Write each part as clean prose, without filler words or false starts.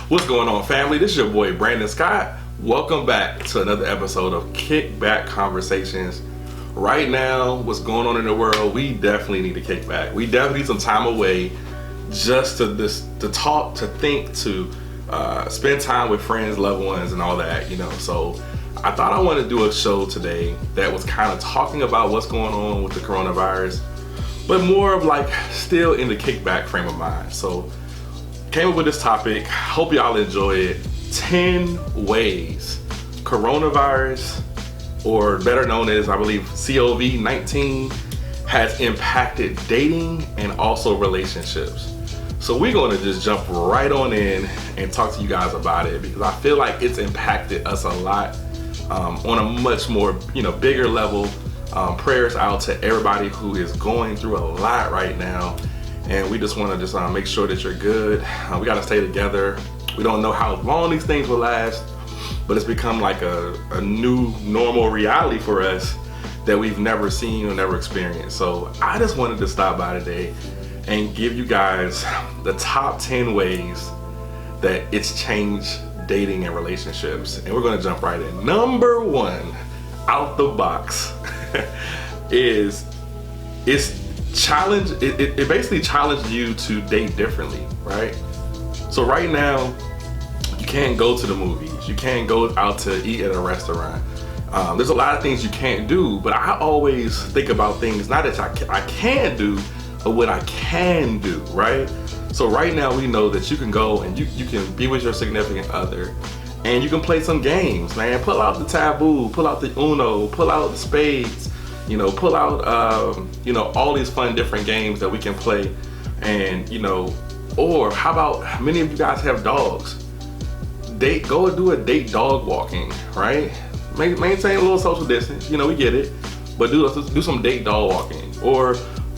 What's going on, family? This is your boy Brandon Scott. Welcome back to another episode of Kickback Conversations. Right now, what's going on in the world, we definitely need to kick back. We definitely need some time away just to talk, to think, to spend time with friends, loved ones, and all that, So I thought I wanted to do a show today that was kind of talking about what's going on with the coronavirus, but more of like still in the kickback frame of mind. So came up with this topic. Hope y'all enjoy it. 10 ways coronavirus, or better known as, I believe, COVID-19, has impacted dating and also relationships. So we're going to just jump right on in and talk to you guys about it, because I feel like it's impacted us a lot on a much more, bigger level. Prayers out to everybody who is going through a lot right now. And we just want to just make sure that you're good. We got to stay together. We don't know how long these things will last, but it's become like a new normal reality for us that we've never seen or never experienced. So I just wanted to stop by today and give you guys the top 10 ways that it's changed dating and relationships. And we're going to jump right in. Number one, out the box, is it basically challenged you to date differently, right? So right now, you can't go to the movies, you can't go out to eat at a restaurant. There's a lot of things you can't do, but I always think about things not that I can do, but what I can do, right? So right now we know that you can go and you can be with your significant other and you can play some games, man. Pull out the taboo, pull out the Uno, pull out the spades, pull out, all these fun different games that we can play. And, or how about, many of you guys have dogs. Go and do a date dog walking, right? Maintain a little social distance, we get it. But do some date dog walking. Or,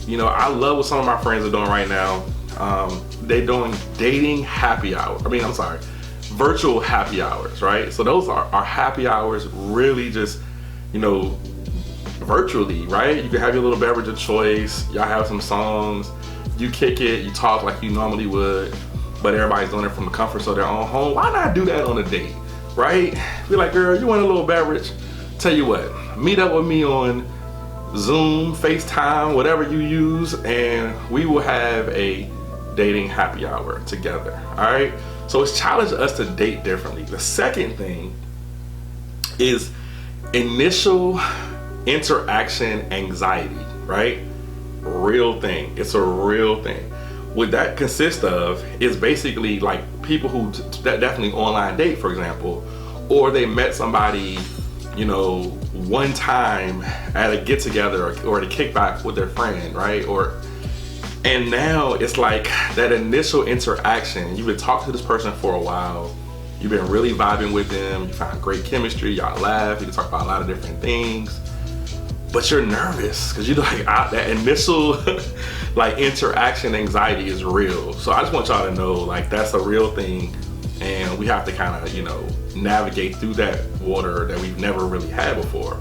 I love what some of my friends are doing right now. They're doing dating happy hour. Virtual happy hours, right? So those are happy hours, really just, virtually, right? You can have your little beverage of choice. Y'all have some songs. You kick it. You talk like you normally would, but everybody's doing it from the comforts of their own home. Why not do that on a date, right? Be like, girl, you want a little beverage? Tell you what, meet up with me on Zoom, FaceTime, whatever you use, and we will have a dating happy hour together, all right? So it's challenged us to date differently. The second thing is initial interaction anxiety, right? Real thing. It's a real thing. What that consists of is basically like people who definitely online date, for example, or they met somebody, one time at a get together or at a kickback with their friend, right? And now it's like that initial interaction. You've been talking to this person for a while. You've been really vibing with them. You found great chemistry. Y'all laugh. You can talk about a lot of different things. But you're nervous because that initial interaction anxiety is real. So I just want y'all to know that's a real thing. And we have to kind of, navigate through that water that we've never really had before.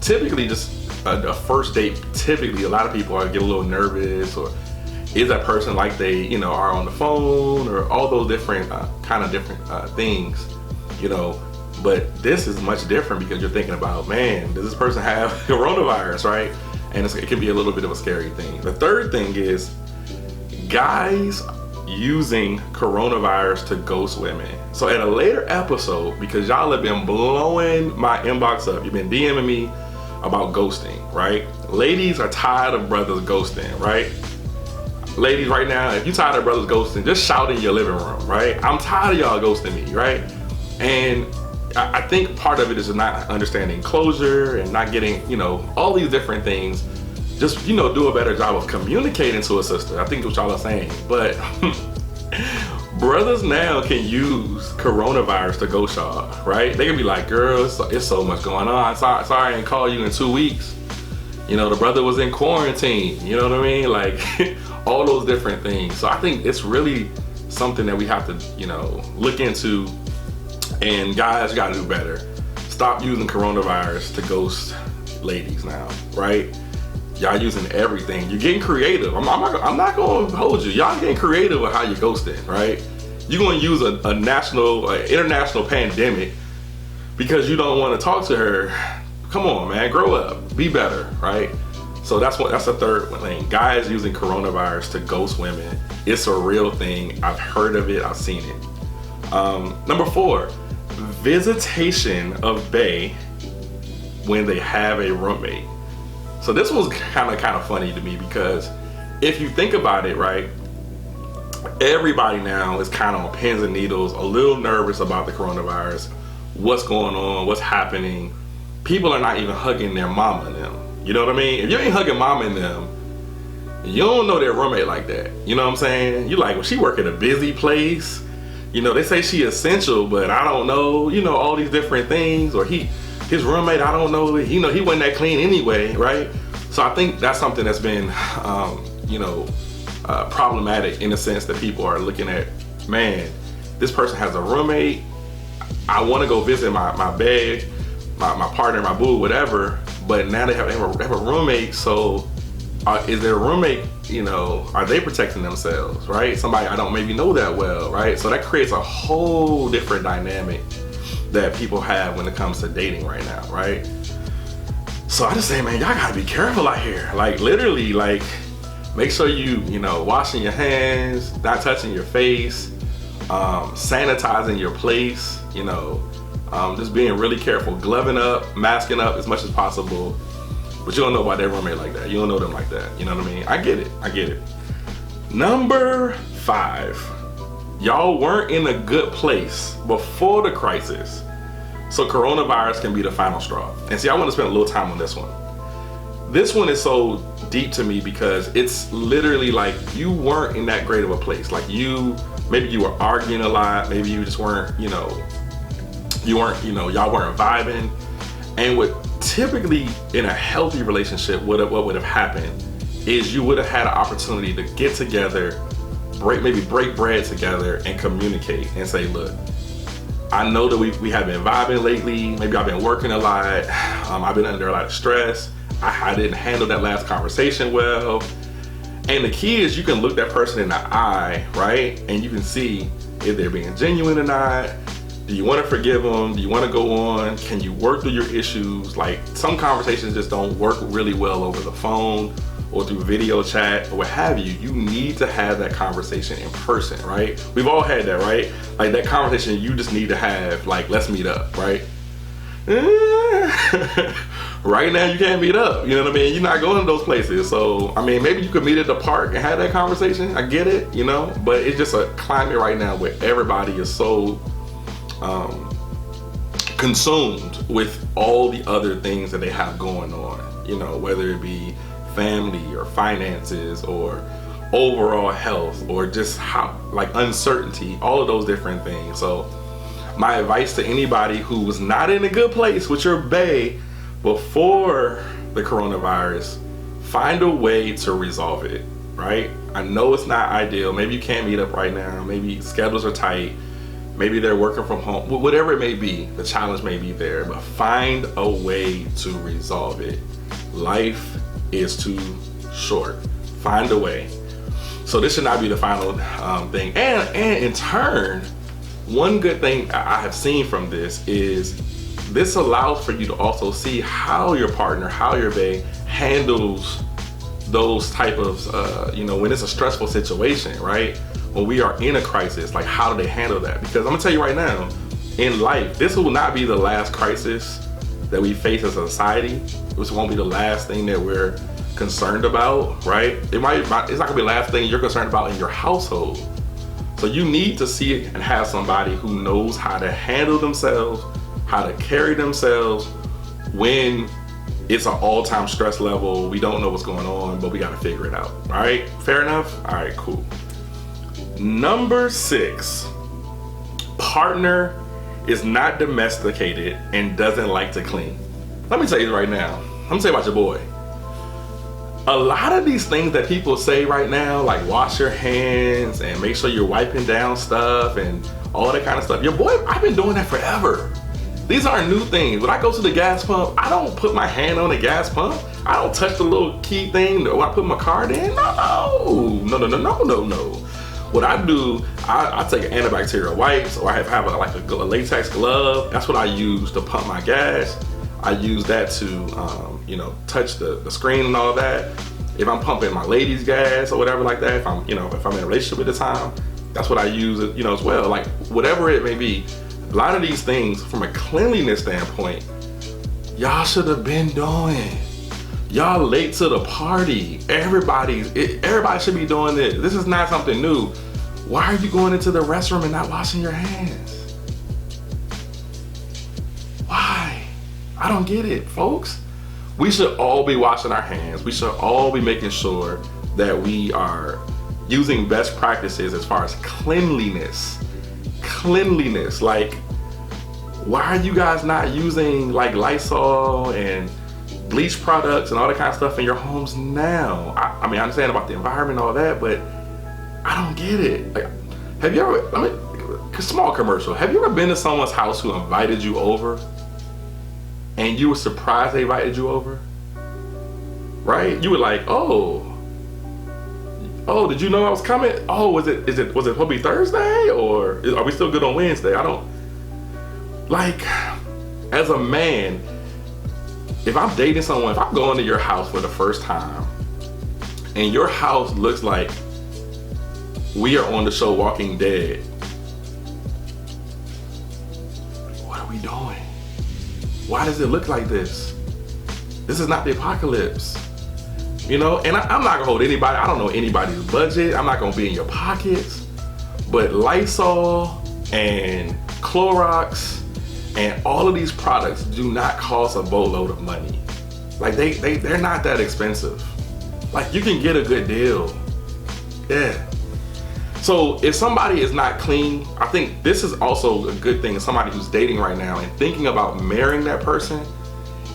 Typically just a first date, typically a lot of people get a little nervous, or is that person like they are on the phone, or all those different things, but this is much different because you're thinking about, man, does this person have coronavirus, right? And it can be a little bit of a scary thing. The third thing is guys using coronavirus to ghost women. So at a later episode, because y'all have been blowing my inbox up, you've been DMing me about ghosting, right? Ladies are tired of brothers ghosting, right? Ladies, right now, if you tired of brothers ghosting, just shout in your living room, right? I'm tired of y'all ghosting me, right? And I think part of it is not understanding closure and not getting, all these different things. Just, do a better job of communicating to a sister. I think what y'all are saying. But brothers now can use coronavirus to ghost y'all, right? They can be like, girl, it's so much going on. Sorry I didn't call you in 2 weeks. The brother was in quarantine. You know what I mean? All those different things. So I think it's really something that we have to, look into. And guys, you gotta do better. Stop using coronavirus to ghost ladies now, right? Y'all using everything. You're getting creative. I'm not gonna hold you. Y'all getting creative with how you're ghosting, right? You're going to use a national, international pandemic because you don't want to talk to her. Come on, man, grow up, be better, right? So that's the third thing. Guys using coronavirus to ghost women. It's a real thing. I've heard of it. I've seen it. Number 4, visitation of bae when they have a roommate. So this was kind of funny to me because if you think about it, right, everybody now is kind of on pins and needles, a little nervous about the coronavirus. What's going on? What's happening? People are not even hugging their mama and them. You know what I mean? If you ain't hugging mama and them, you don't know their roommate like that. You know what I'm saying? You like, well, she work at a busy place. You know, they say she essential, but I don't know, you know, all these different things. Or his roommate, I don't know, he wasn't that clean anyway, right? So I think that's something that's been, problematic in the sense that people are looking at, man, this person has a roommate. I want to go visit my bae, my partner, my boo, whatever. But now they have a roommate. So is their roommate, you know, are they protecting themselves, right? Somebody I don't maybe know that well, right? So that creates a whole different dynamic that people have when it comes to dating right now, right? So I just say, man, y'all gotta be careful out here. Like literally, like make sure you washing your hands, not touching your face, sanitizing your place, just being really careful, gloving up, masking up as much as possible. But you don't know about their roommate like that. You don't know them like that. You know what I mean? I get it. Number 5, y'all weren't in a good place before the crisis. So coronavirus can be the final straw. And see, I want to spend a little time on this one. This one is so deep to me because it's literally like you weren't in that great of a place. Like maybe you were arguing a lot. Maybe you just weren't, y'all weren't vibing. And what typically in a healthy relationship, what would have happened is you would have had an opportunity to get together, break bread together and communicate and say, look, I know that we have been vibing lately. Maybe I've been working a lot. I've been under a lot of stress. I didn't handle that last conversation well. And the key is you can look that person in the eye, right? And you can see if they're being genuine or not. Do you want to forgive them? Do you want to go on? Can you work through your issues? Like some conversations just don't work really well over the phone or through video chat or what have you. You need to have that conversation in person, right? We've all had that, right? Like that conversation you just need to have, like, let's meet up, right? Right now you can't meet up, you know what I mean? You're not going to those places. So, I mean, maybe you could meet at the park and have that conversation. I get it, but it's just a climate right now where everybody is so consumed with all the other things that they have going on, whether it be family or finances or overall health or just uncertainty, all of those different things. So my advice to anybody who was not in a good place with your bae before the coronavirus, find a way to resolve it, right? I know it's not ideal. Maybe you can't meet up right now. Maybe schedules are tight. Maybe they're working from home. Whatever it may be, the challenge may be there, but find a way to resolve it. Life is too short. Find a way. So this should not be the final thing. And in turn, one good thing I have seen from this is this allows for you to also see how your partner, how your bae handles those type of, when it's a stressful situation, right? When we are in a crisis, like how do they handle that? Because I'm gonna tell you right now, in life, this will not be the last crisis that we face as a society. This won't be the last thing that we're concerned about, right? It's not gonna be the last thing you're concerned about in your household. So you need to see and have somebody who knows how to handle themselves, how to carry themselves when it's an all-time stress level. We don't know what's going on, but we gotta figure it out, all right? Fair enough? All right, cool. Number 6, partner is not domesticated and doesn't like to clean. Let me tell you right now, I'm gonna tell you about your boy. A lot of these things that people say right now, like wash your hands and make sure you're wiping down stuff and all that kind of stuff. Your boy, I've been doing that forever. These aren't new things. When I go to the gas pump, I don't put my hand on the gas pump. I don't touch the little key thing when I put my card in. No. What I do, I take antibacterial wipes, or I have a latex glove. That's what I use to pump my gas. I use that to, touch the screen and all that. If I'm pumping my lady's gas or whatever like that, if I'm in a relationship at the time, that's what I use, as well. Like whatever it may be, a lot of these things from a cleanliness standpoint, y'all should have been doing. Y'all late to the party. Everybody should be doing this. This is not something new. Why are you going into the restroom and not washing your hands? Why? I don't get it, folks. We should all be washing our hands. We should all be making sure that we are using best practices as far as cleanliness. Cleanliness, like, why are you guys not using like Lysol and bleach products and all that kind of stuff in your homes now? I mean, I understand about the environment and all that, but I don't get it. Like, have you ever, small commercial, have you ever been to someone's house who invited you over and you were surprised they invited you over? Right? You were like, oh, did you know I was coming? Oh, was it supposed to be Thursday, or are we still good on Wednesday? I don't, like, as a man, if I'm dating someone, if I'm going to your house for the first time and your house looks like we are on the show Walking Dead, what are we doing? Why does it look like this? This is not the apocalypse. And I'm not gonna hold anybody, I don't know anybody's budget, I'm not gonna be in your pockets, but Lysol and Clorox and all of these products do not cost a boatload of money. Like they're not that expensive. Like you can get a good deal. Yeah. So if somebody is not clean, I think this is also a good thing. Somebody who's dating right now and thinking about marrying that person,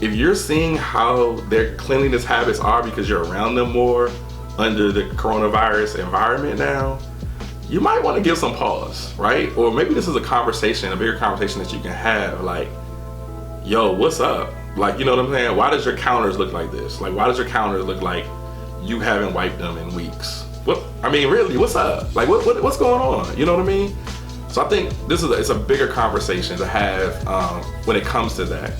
if you're seeing how their cleanliness habits are because you're around them more under the coronavirus environment now, you might want to give some pause, right? Or maybe this is a bigger conversation that you can have, like, yo, what's up? Like, you know what I'm saying? Why does your counters look like this? Like, why does your counters look like you haven't wiped them in weeks? Really, what's up? Like, what's going on? You know what I mean? So I think it's a bigger conversation to have when it comes to that.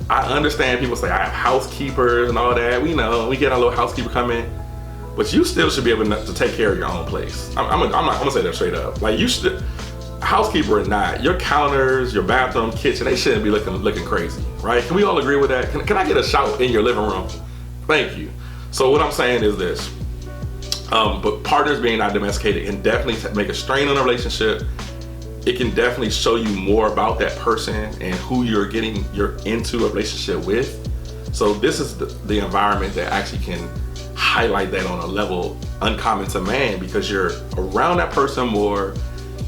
I understand people say I have housekeepers and all that. We know, we get our little housekeeper come in. But you still should be able to take care of your own place. I'm gonna say that straight up. Like, you should, housekeeper or not, your counters, your bathroom, kitchen, they shouldn't be looking crazy, right? Can we all agree with that? Can I get a shout in your living room? Thank you. So what I'm saying is this, but partners being not domesticated can definitely make a strain on the relationship. It can definitely show you more about that person and who you're into a relationship with. So this is the environment that actually can highlight that on a level uncommon to man, because you're around that person more,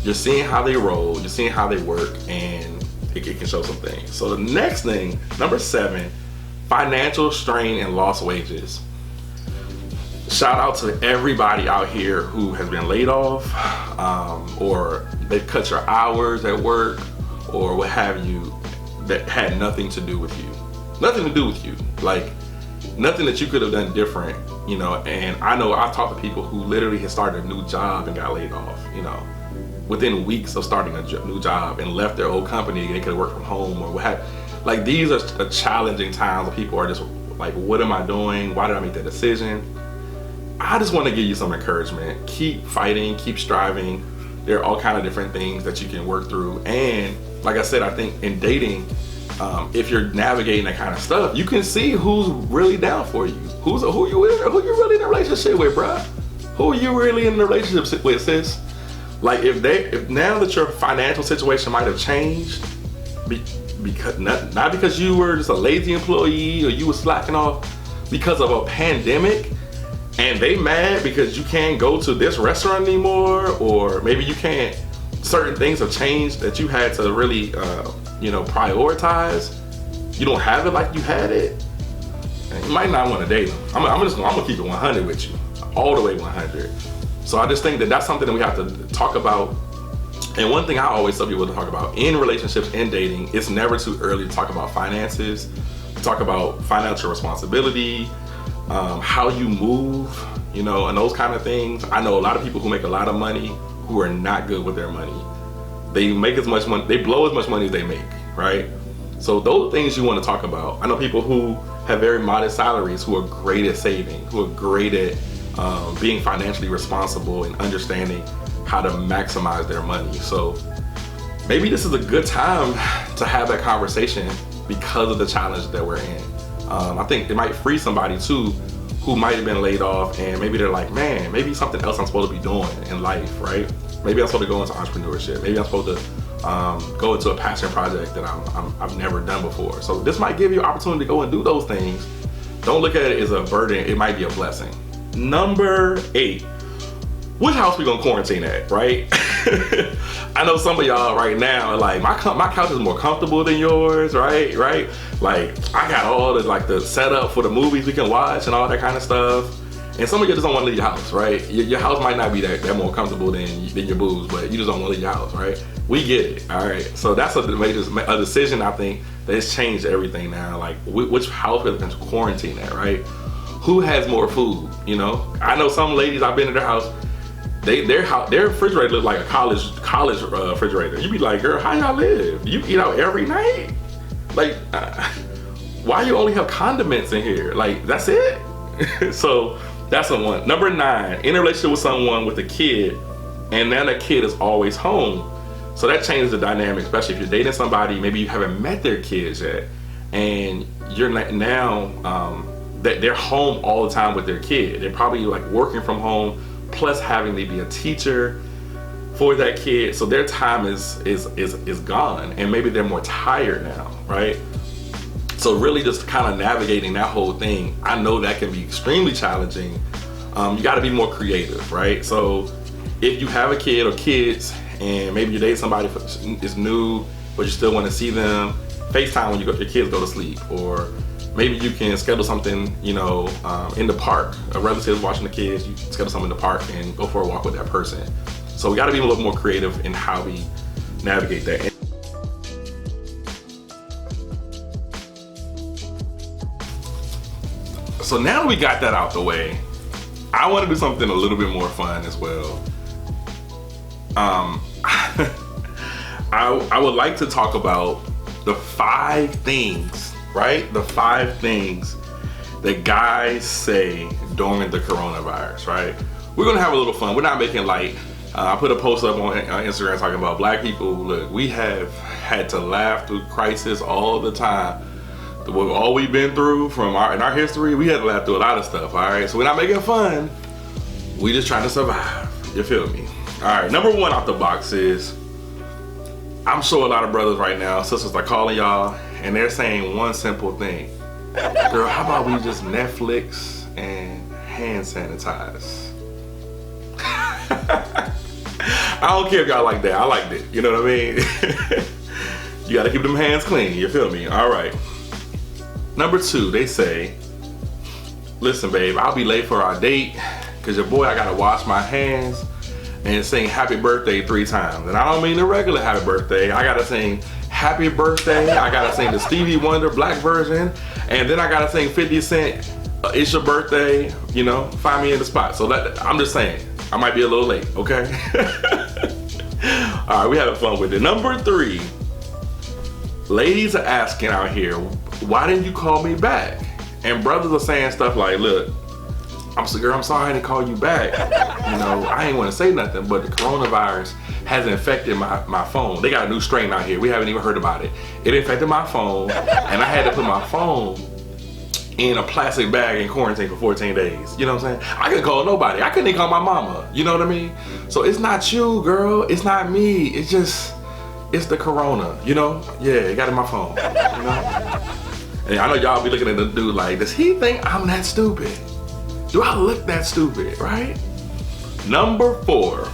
you're seeing how they roll, you're seeing how they work, and it can show some things. So the next thing, number 7, financial strain and lost wages. Shout out to everybody out here who has been laid off, or they've cut your hours at work, or what have you, that had nothing to do with you. Nothing to do with you. Like, nothing that you could have done different, and I know I've talked to people who literally had started a new job and got laid off, within weeks of starting a new job, and left their old company. They could have worked from home or what have. Like, these are challenging times where people are just like, what am I doing? Why did I make that decision? I just want to give you some encouragement. Keep fighting, keep striving. There are all kinds of different things that you can work through. And like I said, I think in dating, if you're navigating that kind of stuff, you can see who's really down for you. Who you really in a relationship with, bruh? Who are you really in a relationship with, sis? Like, if now that your financial situation might have changed, because not because you were just a lazy employee or you were slacking off because of a pandemic, and they mad because you can't go to this restaurant anymore, or maybe you can't, certain things have changed that you had to really prioritize. You don't have it like you had it, and you might not want to date them. I'm gonna keep it 100 with you, all the way 100. So I just think that that's something that we have to talk about. And one thing I always tell people to talk about in relationships and dating, it's never too early to talk about finances, to talk about financial responsibility, how you move, you know, and those kind of things. I know a lot of people who make a lot of money who are not good with their money. They make as much money, they blow as much money as they make, right? So those things you want to talk about. I know people who have very modest salaries who are great at saving, who are great at being financially responsible and understanding how to maximize their money. So maybe this is a good time to have that conversation because of the challenge that we're in. I think it might free somebody too who might have been laid off, and maybe they're like, man, maybe something else I'm supposed to be doing in life, right? Maybe I'm supposed to go into entrepreneurship. Maybe I'm supposed to go into a passion project that I've never done before. So this might give you an opportunity to go and do those things. Don't look at it as a burden. It might be a blessing. Number 8, which house we gonna quarantine at, right? I know some of y'all right now are like, my couch is more comfortable than yours, right? Like, I got all the setup for the movies we can watch and all that kind of stuff. And some of you just don't want to leave your house, right? Your house might not be that more comfortable than your booze, but you just don't want to leave your house, right? We get it, all right? So that's a decision, I think, that has changed everything now. Like, which house we're going to quarantine at, right? Who has more food, you know? I know some ladies, I've been in their house, their refrigerator look like a college refrigerator. You be like, girl, how y'all live? You eat out every night? Like, why you only have condiments in here? Like, that's it? So that's a one. Number 9, in a relationship with someone with a kid, and now that kid is always home. So that changes the dynamic, especially if you're dating somebody, maybe you haven't met their kids yet, and you're now that they're home all the time with their kid. They're probably like working from home, plus having to be a teacher for that kid. So their time is gone, and maybe they're more tired now, right? So really just kind of navigating that whole thing, I know that can be extremely challenging. You gotta be more creative, right? So if you have a kid or kids, and maybe you date somebody is new, but you still wanna see them, FaceTime when your kids go to sleep, or maybe you can schedule something, you know, in the park. A relative is watching the kids, you schedule something in the park and go for a walk with that person. So we gotta be a little more creative in how we navigate that. So now that we got that out the way, I want to do something a little bit more fun as well. I would like to talk about the 5 things, right? The 5 things that guys say during the coronavirus, right? We're gonna have a little fun. We're not making light. I put a post up on Instagram talking about black people. Look, we have had to laugh through crisis all the time. All we've been through in our history, we had to laugh through a lot of stuff, all right? So we're not making fun. We just trying to survive. You feel me? All right, number 1 off the box is, I'm sure a lot of brothers right now, sisters are calling y'all, and they're saying one simple thing. Girl, how about we just Netflix and hand sanitize? I don't care if y'all like that. I liked it. You know what I mean? You gotta keep them hands clean. You feel me? All right. Number 2, they say, listen, babe, I'll be late for our date because your boy, I gotta wash my hands and sing happy birthday 3 times. And I don't mean the regular happy birthday. I gotta sing happy birthday. I gotta sing the Stevie Wonder black version. And then I gotta sing 50 Cent, it's your birthday, you know, find me in the spot. So I'm just saying, I might be a little late, okay? All right, we having fun with it. Number 3, ladies are asking out here, why didn't you call me back? And brothers are saying stuff like, look, I'm sorry I didn't call you back. You know, I ain't want to say nothing, but the coronavirus has infected my phone. They got a new strain out here. We haven't even heard about it. It infected my phone, and I had to put my phone in a plastic bag in quarantine for 14 days. You know what I'm saying? I couldn't call nobody. I couldn't even call my mama. You know what I mean? So it's not you, girl. It's not me. It's the corona, you know? Yeah, it got in my phone, you know? And I know y'all be looking at the dude like, does he think I'm that stupid? Do I look that stupid, right? Number 4,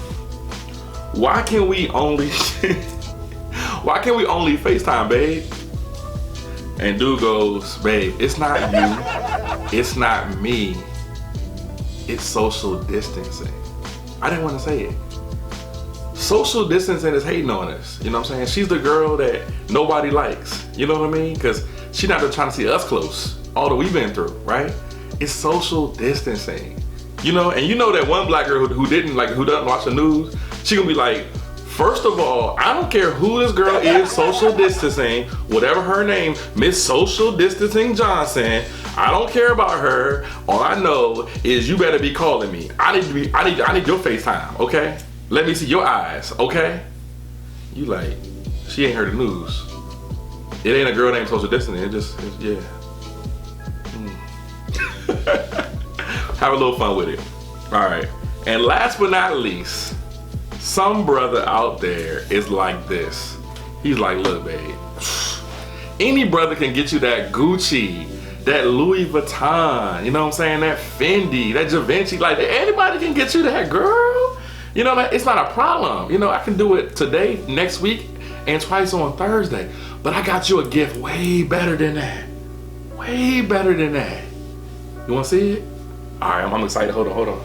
why can we only FaceTime, babe? And dude goes, babe, it's not you, it's not me, it's social distancing. I didn't want to say it. Social distancing is hating on us, you know what I'm saying? She's the girl that nobody likes, you know what I mean? Because she's not trying to see us close, all that we've been through, right? It's social distancing. You know, and you know that one black girl who doesn't watch the news, she gonna be like, first of all, I don't care who this girl is social distancing, whatever her name, Miss Social Distancing Johnson. I don't care about her. All I know is you better be calling me. I need your FaceTime, okay? Let me see your eyes, okay? You like, she ain't heard the news. It ain't a girl named Social Distancing. Yeah. Have a little fun with it. All right. And last but not least, some brother out there is like this. He's like, look, babe, any brother can get you that Gucci, that Louis Vuitton, you know what I'm saying? That Fendi, that Givenchy, like anybody can get you that, girl. You know, it's not a problem. You know, I can do it today, next week, and twice on Thursday. But I got you a gift way better than that. Way better than that. You wanna see it? All right, I'm excited, hold on.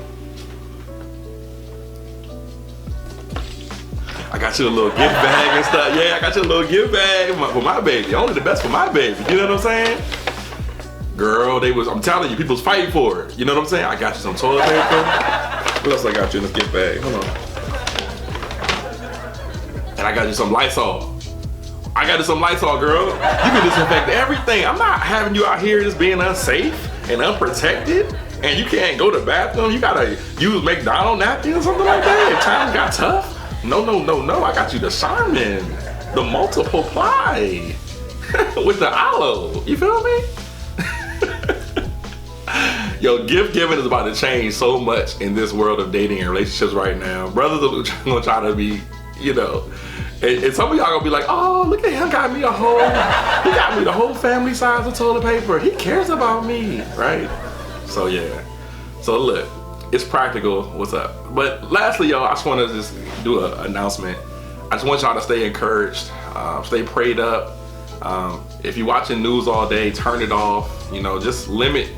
I got you a little gift bag and stuff. Yeah, I got you a little gift bag for my baby. Only the best for my baby. You know what I'm saying? Girl, I'm telling you, people's fighting for it. You know what I'm saying? I got you some toilet paper. What else I got you in this gift bag? Hold on. And I got you some Lysol. I got you some Lysol, girl. You can disinfect everything. I'm not having you out here just being unsafe and unprotected. And you can't go to the bathroom. You gotta use McDonald's napkins or something like that. If times got tough. No. I got you the Charmin, the multiple ply with the aloe. You feel me? Yo, gift giving is about to change so much in this world of dating and relationships right now. Brothers are gonna try to be, you know, and some of y'all gonna be like, oh, look at him, he got me the whole family size of toilet paper. He cares about me, right? So yeah. So look, it's practical. What's up? But lastly, y'all, I just want to just do an announcement. I just want y'all to stay encouraged, stay prayed up. If you're watching news all day, turn it off. You know, just limit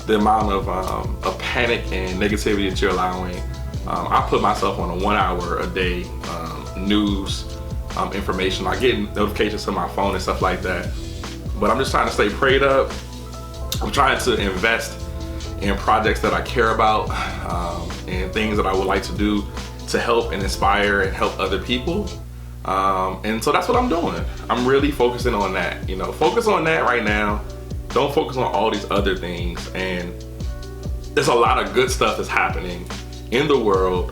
the amount of panic and negativity that you're allowing. I put myself on a 1 hour a day news information. I get notifications to my phone and stuff like that. But I'm just trying to stay prayed up. I'm trying to invest in projects that I care about and things that I would like to do to help and inspire and help other people. And so that's what I'm doing. I'm really focusing on that. You know, focus on that right now. Don't focus on all these other things. And there's a lot of good stuff that's happening in the world.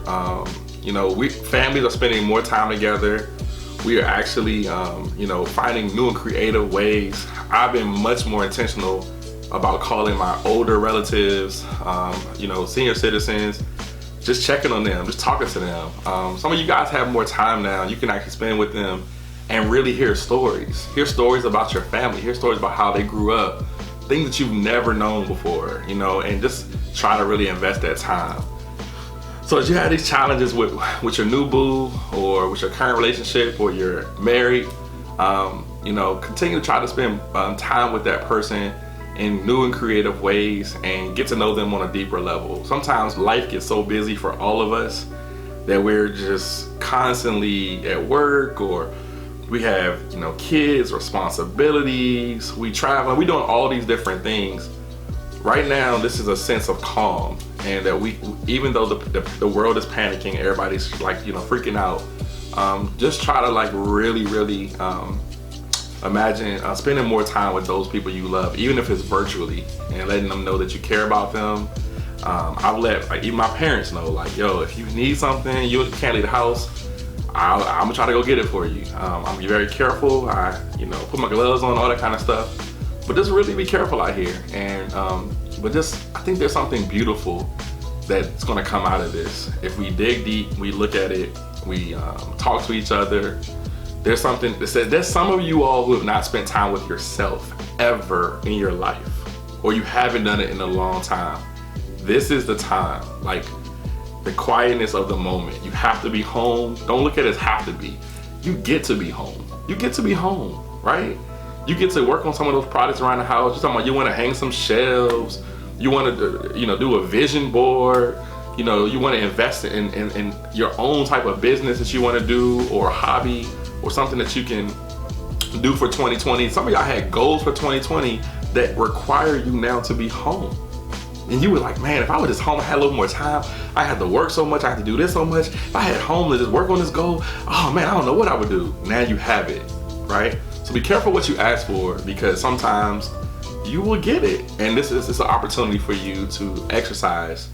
You know, families are spending more time together. We are actually, you know, finding new and creative ways. I've been much more intentional about calling my older relatives, you know, senior citizens, just checking on them, just talking to them. Some of you guys have more time now. You can actually spend with them and really hear stories. Hear stories about your family. Hear stories about how they grew up. Things that you've never known before, you know, and just try to really invest that time. So as you have these challenges with your new boo or with your current relationship or you're married, you know, continue to try to spend time with that person in new and creative ways and get to know them on a deeper level. Sometimes life gets so busy for all of us that we're just constantly at work, or we have, you know, kids, responsibilities, we travel, we doing all these different things. Right now, this is a sense of calm, and that we, even though the world is panicking, everybody's like, you know, freaking out, just try to like really imagine spending more time with those people you love, even if it's virtually, and letting them know that you care about them. I've let like even my parents know, like, yo, if you need something, you can't leave the house, I'm gonna try to go get it for you. I'm gonna be very careful. I, you know, put my gloves on, all that kind of stuff. But just really be careful out here. And but just, I think there's something beautiful that's gonna come out of this. If we dig deep, we look at it, we talk to each other. There's something that says there's some of you all who have not spent time with yourself ever in your life, or you haven't done it in a long time. This is the time, like the quietness of the moment. You have to be home. Don't look at it as have to be. You get to be home. You get to be home, right? You get to work on some of those projects around the house. You're talking about you want to hang some shelves. You want to, you know, do a vision board. You know, you want to invest in your own type of business that you want to do, or a hobby, or something that you can do for 2020. Some of y'all had goals for 2020 that require you now to be home. And you were like, man, if I was just home, I had a little more time. I had to work so much, I had to do this so much. If I had home to just work on this goal, oh man, I don't know what I would do. Now you have it, right? So be careful what you ask for, because sometimes you will get it. And this is an opportunity for you to exercise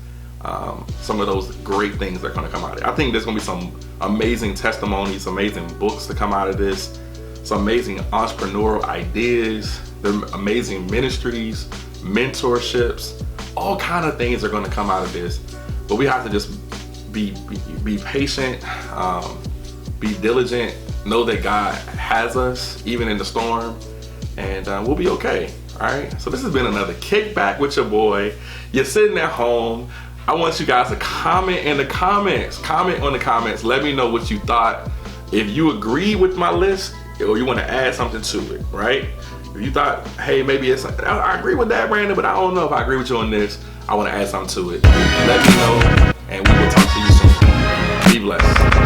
some of those great things that are gonna come out of it. I think there's gonna be some amazing testimonies, amazing books to come out of this, some amazing entrepreneurial ideas, amazing ministries, mentorships, all kind of things are gonna come out of this. But we have to just be patient, be diligent, know that God has us even in the storm, and we'll be okay. All right, so this has been another Kickback with your boy. You're sitting at home. I want you guys to comment in the comments. Comment on the comments. Let me know what you thought. If you agree with my list or you want to add something to it, right? If you thought, hey, maybe I agree with that, Brandon, but I don't know if I agree with you on this. I want to add something to it. Let me know, and we will talk to you soon. Be blessed.